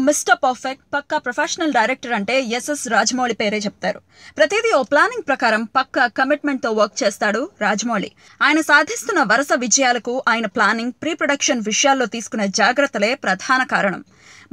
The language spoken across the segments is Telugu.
మిస్టర్ పర్ఫెక్ట్ పక్కా ప్రొఫెషనల్ డైరెక్టర్ అంటే ఎస్ఎస్ రాజమౌళి పేరే చెప్తారు. ప్రతిదీ ఓ ప్లానింగ్ ప్రకారం పక్కా కమిట్మెంట్తో వర్క్ చేస్తాడు రాజమౌళి. ఆయన సాధిస్తున్న వరుస విజయాలకు ఆయన ప్లానింగ్, ప్రీ ప్రొడక్షన్ విషయాల్లో తీసుకునే జాగ్రత్తలే ప్రధాన కారణం.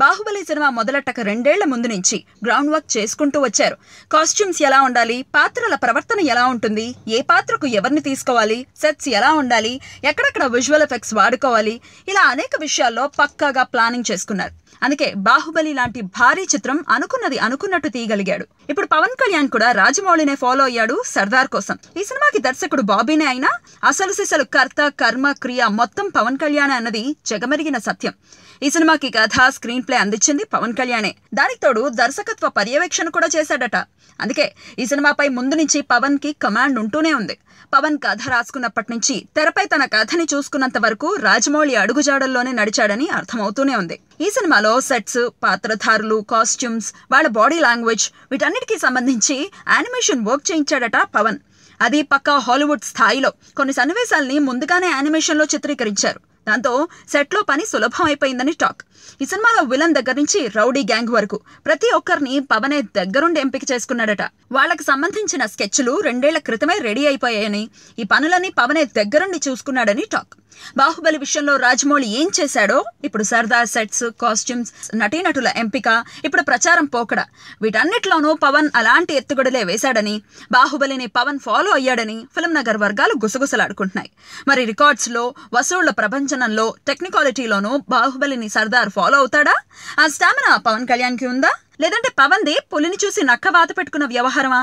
బాహుబలి సినిమా మొదలెట్టక 2 ఏళ్ల ముందు నుంచి గ్రౌండ్ వర్క్ చేసుకుంటూ వచ్చారు. కాస్ట్యూమ్స్ ఎలా ఉండాలి, పాత్రల ప్రవర్తన ఎలా ఉంటుంది, ఏ పాత్రకు ఎవరిని తీసుకోవాలి, సెట్స్ ఎలా ఉండాలి, ఎక్కడెక్కడ విజువల్ ఎఫెక్ట్స్ వాడుకోవాలి, ఇలా అనేక విషయాల్లో పక్కాగా ప్లానింగ్ చేసుకున్నారు. అందుకే బాహుబలి లాంటి భారీ చిత్రం అనుకున్నది అనుకున్నట్టు తీయగలిగాడు. ఇప్పుడు పవన్ కళ్యాణ్ కూడా రాజమౌళినే ఫాలో అయ్యాడు సర్దార్ కోసం. ఈ సినిమాకి దర్శకుడు బాబీనే అయినా అసలు సిసలు కర్త, కర్మ, క్రియ మొత్తం పవన్ కళ్యాణ్ అన్నది జగమెరిగిన సత్యం. ఈ సినిమాకి కథ, స్క్రీన్ ప్లే అందించింది పవన్ కళ్యాణే. దానికి తోడు దర్శకత్వ పర్యవేక్షణ కూడా చేశాడట. అందుకే ఈ సినిమాపై ముందు నుంచి పవన్ కి కమాండ్ ఉంటూనే ఉంది. పవన్ కథ రాసుకున్నప్పటి నుంచి తెరపై తన కథని చూసుకున్నంత వరకు రాజమౌళి అడుగుజాడల్లోనే నడిచాడని అర్థమవుతూనే ఉంది. ఈ సినిమాలో సెట్స్, పాత్రధారులు, కాస్ట్యూమ్స్, వాళ్ళ బాడీ లాంగ్వేజ్ వీటన్నిటికీ సంబంధించి యానిమేషన్ వర్క్ చేయించాడట పవన్. అది పక్కా హాలీవుడ్ స్థాయిలో. కొన్ని సన్నివేశాల్ని ముందుగానే యానిమేషన్లో చిత్రీకరించారు. దాంతో సెట్లో పని సులభం అయిపోయిందని టాక్. ఈ సినిమాలో విలన్ దగ్గర నుంచి రౌడీ గ్యాంగ్ వరకు ప్రతి ఒక్కరిని పవనే దగ్గరుండి ఎంపిక చేసుకున్నాడట. వాళ్లకు సంబంధించిన స్కెచ్లు 2 ఏళ్ల క్రితమే రెడీ అయిపోయాయని, ఈ పనులన్నీ పవనే దగ్గరుండి చూసుకున్నాడని టాక్. బాహుబలి విషయంలో రాజమౌళి ఏం చేశాడో ఇప్పుడు సర్దార్ సెట్స్, కాస్ట్యూమ్స్, నటీనటుల ఎంపిక, ఇప్పుడు ప్రచారం పోకడ, వీటన్నిటిలోనూ పవన్ అలాంటి ఎత్తుగడలే వేశాడని, బాహుబలిని పవన్ ఫాలో అయ్యాడని ఫిల్మ్ నగర్ వర్గాలు గుసగుసలాడుకుంటున్నాయి. మరి రికార్డ్స్లో, వసూళ్ల ప్రభంజనంలో, టెక్నికాలిటీలోనూ బాహుబలిని సర్దార్ ఫాలో అవుతాడా? ఆ స్టామినా పవన్ కళ్యాణ్కి ఉందా? లేదంటే పవన్ది పులిని చూసి నక్క వాత పెట్టుకున్న వ్యవహారమా?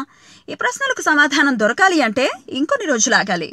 ఈ ప్రశ్నలకు సమాధానం దొరకాలి అంటే ఇంకొన్ని రోజులు ఆగాలి.